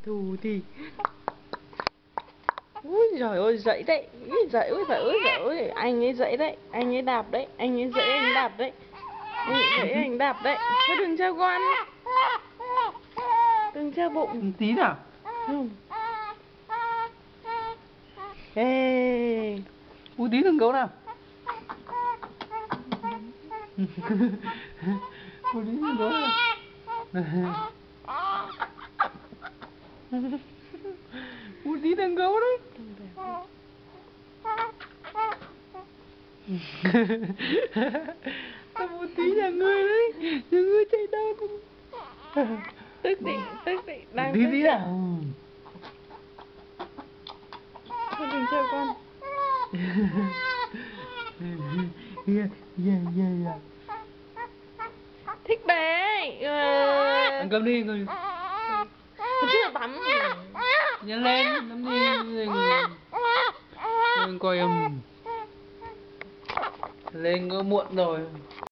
Thù thì ui giời ơi, dậy đấy. Ui giời ơi, giời ơi, giời ơi. Anh ấy dậy đấy, anh ấy đạp đấy. Anh ấy dậy, anh đạp đấy. Anh ấy dậy, anh đạp đấy. Thôi đừng treo con, đừng treo bụng. Tí nào. Không. Ê. Ui tí đừng gấu nào. Ui tí đừng gấu nào. Ui tí đừng gấu đấy. Tao một tí nhà ngươi đấy. Nhà ngươi chạy đâu. Tức đi, đang Tí tức tí đấy. nào. Thôi đừng treo con. Yeah. Thích bé. Ăn cơm đi rồi. Chưa tắm. Nhanh lên, nắm đi. Lên coi lên có muộn rồi.